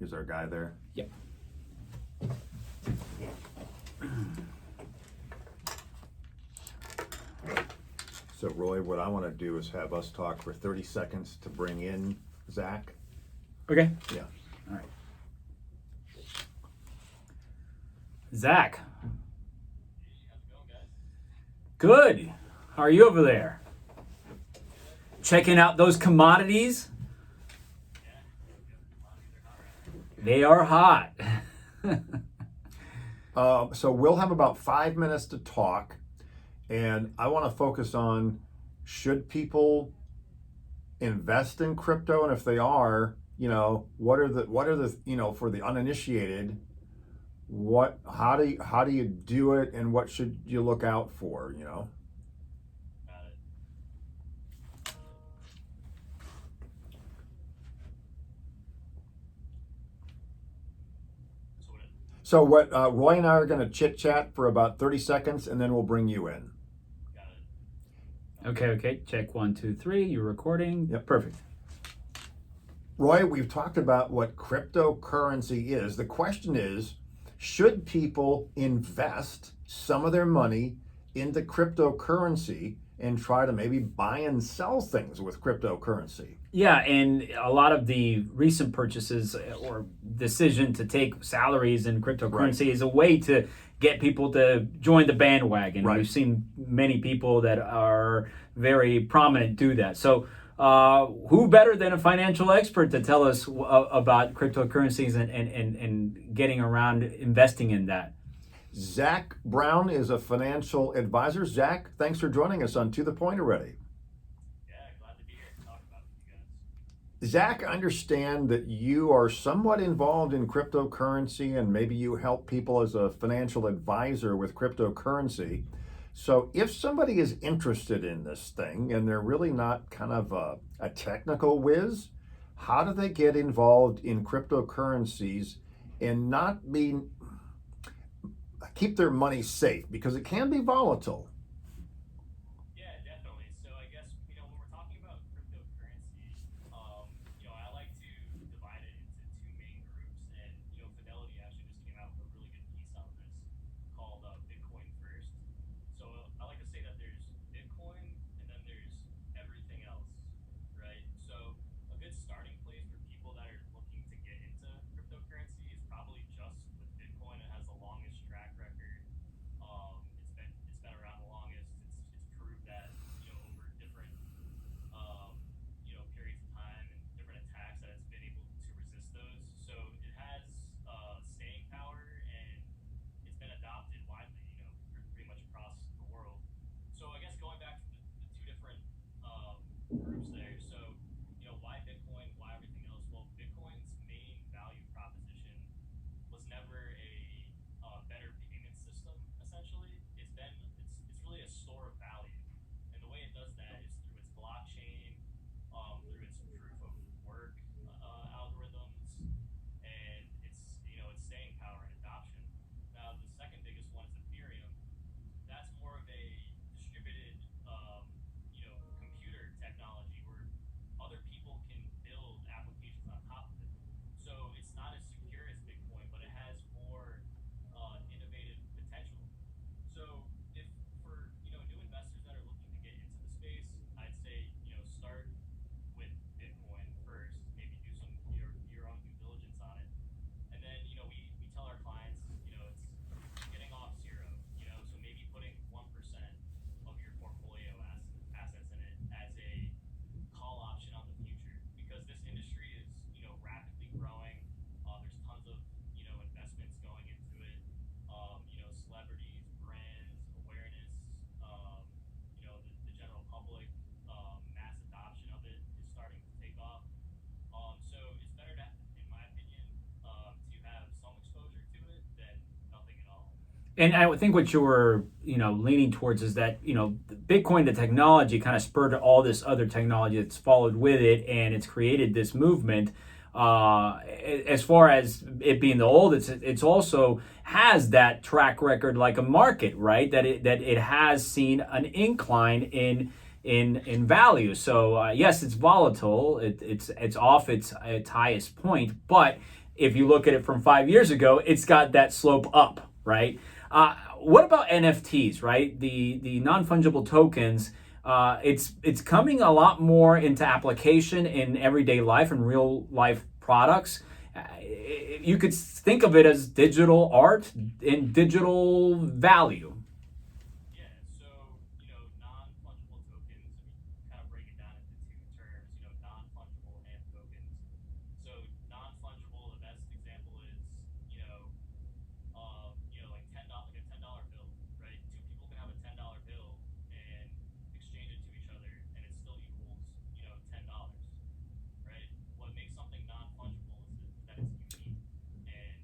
Is our guy there? Yep. So Roy, what I want to do is have us talk for 30 seconds to bring in Zach. Okay. Yeah. All right. Zach. Good. How are you over there? Checking out those commodities? They are hot. So we'll have about 5 minutes to talk, and I want to focus on, should people invest in crypto, and if they are, what are the for the uninitiated, how do you do it, and what should you look out for? So what Roy and I are going to chit chat for about 30 seconds, and then we'll bring you in. Okay. Check 1, 2, 3. You're recording. Yep. Perfect. Roy, we've talked about what cryptocurrency is. The question is, should people invest some of their money into cryptocurrency and try to maybe buy and sell things with cryptocurrency? Yeah, and a lot of the recent purchases or decision to take salaries in cryptocurrency is a way to get people to join the bandwagon. Right. We've seen many people that are very prominent do that. So who better than a financial expert to tell us about cryptocurrencies and getting around investing in that? Zach Brown is a financial advisor. Zach, thanks for joining us on To The Point already. Glad to be here to talk about it with you guys. Zach, I understand that you are somewhat involved in cryptocurrency, and maybe you help people as a financial advisor with cryptocurrency. So if somebody is interested in this thing and they're really not kind of a technical whiz, how do they get involved in cryptocurrencies and not keep their money safe, because it can be volatile? Yeah, definitely. So I guess, when we're talking about cryptocurrency, I like to divide it into two main groups. And, Fidelity actually just came out with a really good piece on this called Bitcoin First. So I like to say that there's Bitcoin and then there's everything else, right? So a good starting place for people that are looking to get into cryptocurrency is probably just with Bitcoin. It has the longest track record. It's been around the longest. It's proved that over different periods of time and different attacks that it's been able to resist those. So it has staying power, and it's been adopted widely, pretty much across the world. So I guess going back to the two different groups there. So why Bitcoin? Why everything else? Well, Bitcoin's main value proposition was never a better payment system. Essentially, it's really a store of value, and the way it does that is through its blockchain, through its proof of work algorithms, and its staying power and adoption. Now, the second biggest one is Ethereum. That's more of a distributed, computer technology where other people can build applications on top of it. So it's not as secure as Bitcoin, but it has more innovative potential. So if for new investors that are looking to get into the space, I'd say start with Bitcoin first. Maybe do some your own due diligence on it, and then we tell our clients it's getting off zero. So maybe putting 1% of your portfolio assets in it as a call option on the future, because this industry is rapidly growing. There's tons of investments going into it. Celebrities, brands, awareness. The general public, mass adoption of it is starting to take off. So it's better to, in my opinion, to have some exposure to it than nothing at all. And I would think what you were, leaning towards is that, Bitcoin, the technology, kind of spurred all this other technology that's followed with it, and it's created this movement. As far as it being the old, it's also has that track record like a market, right? That it has seen an incline in value. So yes, it's volatile. It's off its highest point, but if you look at it from 5 years ago, it's got that slope up, right? What about NFTs, right? The non-fungible tokens. It's coming a lot more into application in everyday life and real life products. You could think of it as digital art and digital value. Yeah, so non-fungible tokens, we kind of break it down into two terms, non-fungible and tokens. So non-fungible, the best example is, like $10, like a $10 bill, right? Two people can have a $10 bill and exchange it to each other, and it still equals, $10, right? What makes something non-fungible is that it's unique and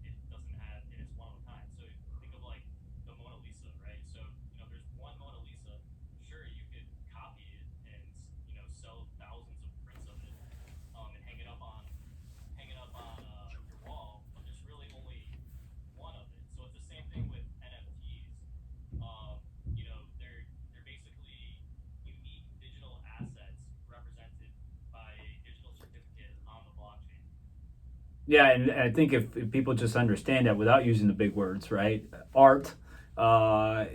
it doesn't have, and it's one of a kind. So think of like the Mona Lisa, right? So there's one Mona Lisa. Sure, you could copy it and sell thousands of prints of it, and hang it up on your wall, but there's really only one of it. So it's the same thing with NFTs. They're basically unique digital assets represented by a digital certificate on the blockchain. Yeah, and I think if people just understand that without using the big words, right? Art, a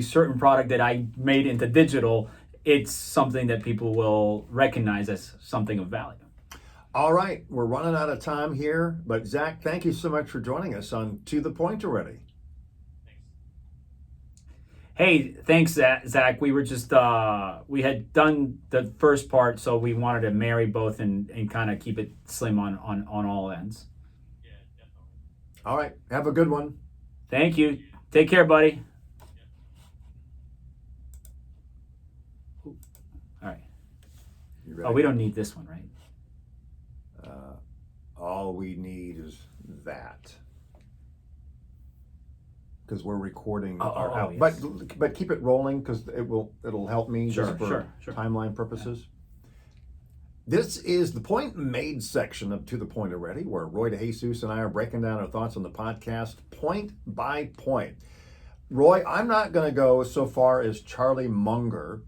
certain product that I made into digital, it's something that people will recognize as something of value. All right, we're running out of time here, but Zach, thank you so much for joining us on To the Point Already. Thanks. Hey, thanks, Zach. We were just we had done the first part, so we wanted to marry both and kind of keep it slim on all ends. Yeah, definitely. All right, have a good one. Thank you. Take care, buddy. All right. You ready? Oh, we don't need this one, right? All we need is that. Because we're recording our yes. but keep it rolling because it'll help me Sure, just for sure. timeline purposes. This is the Point Made section of To the Point Already, where Roy DeJesus and I are breaking down our thoughts on the podcast point by point. Roy, I'm not going to go so far as Charlie Munger,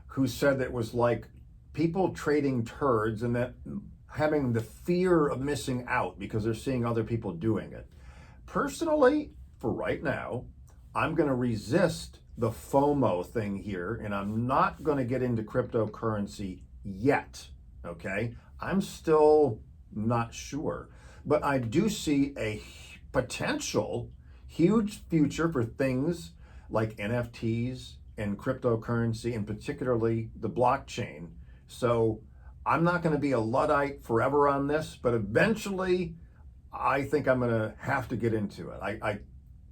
who said that it was like people trading turds and that having the fear of missing out because they're seeing other people doing it. Personally, for right now, I'm going to resist the FOMO thing here, and I'm not going to get into cryptocurrency yet, okay? I'm still not sure, but I do see a potential huge future for things like NFTs and cryptocurrency, and particularly the blockchain. So I'm not going to be a Luddite forever on this, but eventually I think I'm going to have to get into it. I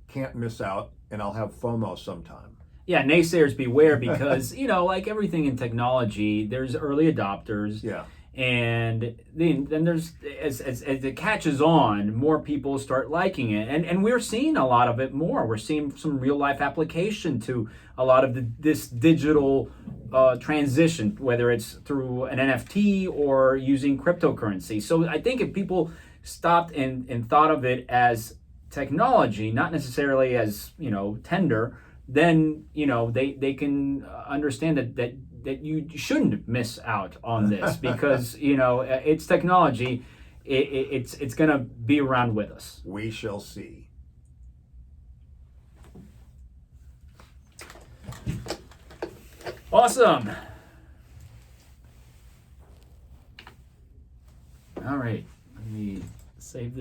can't miss out, and I'll have FOMO sometime. Yeah, naysayers beware because, like everything in technology, there's early adopters. Yeah. And then there's, as it catches on, more people start liking it. And we're seeing a lot of it more. We're seeing some real life application to a lot of this digital transition, whether it's through an NFT or using cryptocurrency. So I think if people stopped and thought of it as technology, not necessarily as, tender, then, they can understand that you shouldn't miss out on this because, it's technology. It's going to be around with us. We shall see. Awesome. All right. Let me save this.